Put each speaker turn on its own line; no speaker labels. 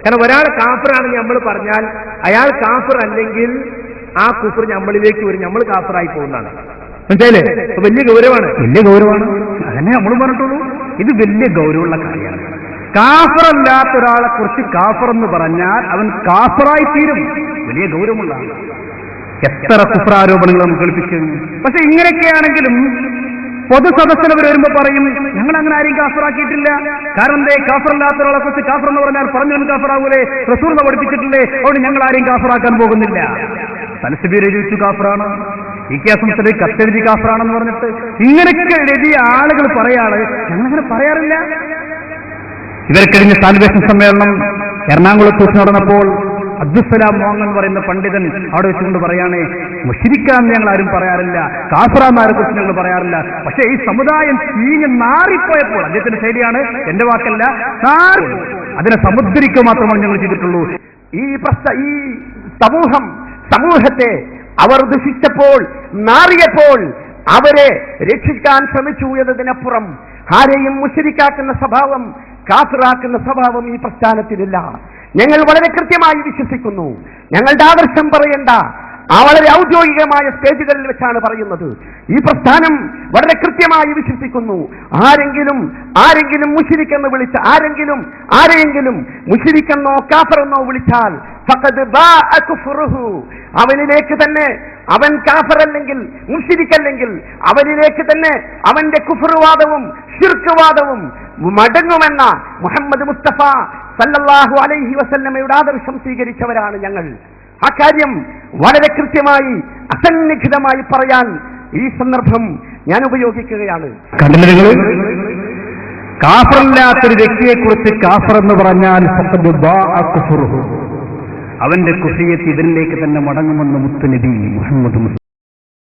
കാരണം ഒരാൾ കാഫിറാണെന്ന് നമ്മൾ പറഞ്ഞാൽ അയാൾ കാഫിർ അല്ലെങ്കിൽ ആ കുഫർ നമ്മളിലേക്ക് വരും, നമ്മൾ കാഫിറായി പോകുന്നതാണ്. മനസ്സിലായില്ലേ? വലിയ ഗൗരവമാണ്, വലിയ ഗൗരവമാണ്. അതന്നെ നമ്മൾ പറഞ്ഞിട്ടുള്ളൂ. ഇത് വലിയ ഗൗരവമുള്ള കാര്യമാണ്. കാഫറല്ലാത്ത ഒരാളെ കുറിച്ച് കാഫർ എന്ന് പറഞ്ഞാൽ അവൻ കാഫറായി തീരും. വലിയ ഗൗരവമുള്ള എത്ര കുഫ്രാരോപണങ്ങൾ നമുക്ക് കേൾപ്പിച്ചു. പക്ഷെ ഇങ്ങനെയൊക്കെയാണെങ്കിലും പൊതുസദസ്സിനവർ വരുമ്പോ പറയും ഞങ്ങൾ അങ്ങനെ ആരെയും കാഫറാക്കിയിട്ടില്ല. കാരണം എന്തേ? കാഫറല്ലാത്ത ഒരാളെ കുറിച്ച് കാഫർ എന്ന് പറഞ്ഞാൽ പറഞ്ഞവൻ കാഫറാവൂലേ? റസൂൽ പഠിപ്പിച്ചിട്ടില്ലേ? അതുകൊണ്ട് ഞങ്ങൾ ആരെയും കാഫറാക്കാൻ പോകുന്നില്ല. തലസബീർ എഴുതിച്ചു കാഫറാണ്, ഈ കേസംസല് കത്തെഴുതി കാഫറാണെന്ന് പറഞ്ഞിട്ട് ഇങ്ങനെയൊക്കെ എഴുതിയ ആളുകൾ പറയാള് ഞങ്ങളങ്ങനെ പറയാറില്ല. ഇവർക്കഴിഞ്ഞ സാൽവേഷൻ സമ്മേളനം എറണാകുളത്ത് വെച്ച് നടന്നപ്പോൾ അബ്ദുസ്സലാം മോങ്ങൻ എന്ന് പറയുന്ന പണ്ഡിതൻ അവിടെ വെച്ചുകൊണ്ട് പറയാണ്, മുശ്രിക്കാന്ന് ഞങ്ങൾ ആരും പറയാറില്ല, കാഫിറാന്നാരെ കുറിച്ച് ഞങ്ങൾ പറയാറില്ല. പക്ഷേ ഈ സമുദായം ചീഞ്ഞ് നാറിപ്പോയപ്പോൾ, അദ്ദേഹത്തിന്റെ ശൈലിയാണ്, എന്റെ വാക്കല്ല, അതിനെ സമുദ്രിക്കുക മാത്രമാണ് ഞങ്ങൾ ചെയ്തിട്ടുള്ളൂ.
ഈ സമൂഹത്തെ അവർ ദുഷിച്ചപ്പോൾ, നാറിയപ്പോൾ അവരെ രക്ഷിക്കാൻ ശ്രമിച്ചു എന്നതിനപ്പുറം ആരെയും മുശ്രിക്കാക്കുന്ന സ്വഭാവം, കാഫിറാക്കുന്ന സ്വഭാവം ഈ പ്രസ്ഥാനത്തിലില്ല. ഞങ്ങൾ വളരെ കൃത്യമായി വിശ്വസിക്കുന്നു. ഞങ്ങളുടെ ആദർശം പറയണ്ട, വളരെ ഔദ്യോഗികമായ സ്റ്റേജുകളിൽ വെച്ചാണ് പറയുന്നത്. ഈ പ്രസ്ഥാനം വളരെ കൃത്യമായി വിശ്വസിക്കുന്നു. ആരെങ്കിലും മുശ്രിക്കെന്ന് വിളിച്ച ആരെങ്കിലും മുശ്രിക്കെന്നോ കാഫറെന്നോ വിളിച്ചാൽ ഫഖദ് ബാഅ കുഫ്റുഹു, അവനിലേക്ക് തന്നെ, അവൻ കാഫറല്ലെങ്കിൽ മുശ്രിക്കല്ലെങ്കിൽ അവനിലേക്ക് തന്നെ അവന്റെ കുഫ്റുവാദവും ശിർക്കുവാദവും മടങ്ങുമെന്ന മുഹമ്മദ് മുസ്തഫ സല്ലല്ലാഹു അലൈഹി വസല്ലമയുടെ ആദർശം സ്വീകരിച്ചവരാണ് ഞങ്ങൾ. അക്കാര്യം വളരെ കൃത്യമായി അസന്നിഗ്ധമായി പറയാൻ ഈ സന്ദർഭം ഞാൻ ഉപയോഗിക്കുകയാണ്.
കാഫറല്ലാത്തൊരു വ്യക്തിയെക്കുറിച്ച് കാഫർ എന്ന് പറഞ്ഞാൽ അവന്റെ കുഫിയത്ത് ഇതിലേക്ക് തന്നെ മടങ്ങുമെന്ന് മുത്തുനബി മുഹമ്മദ്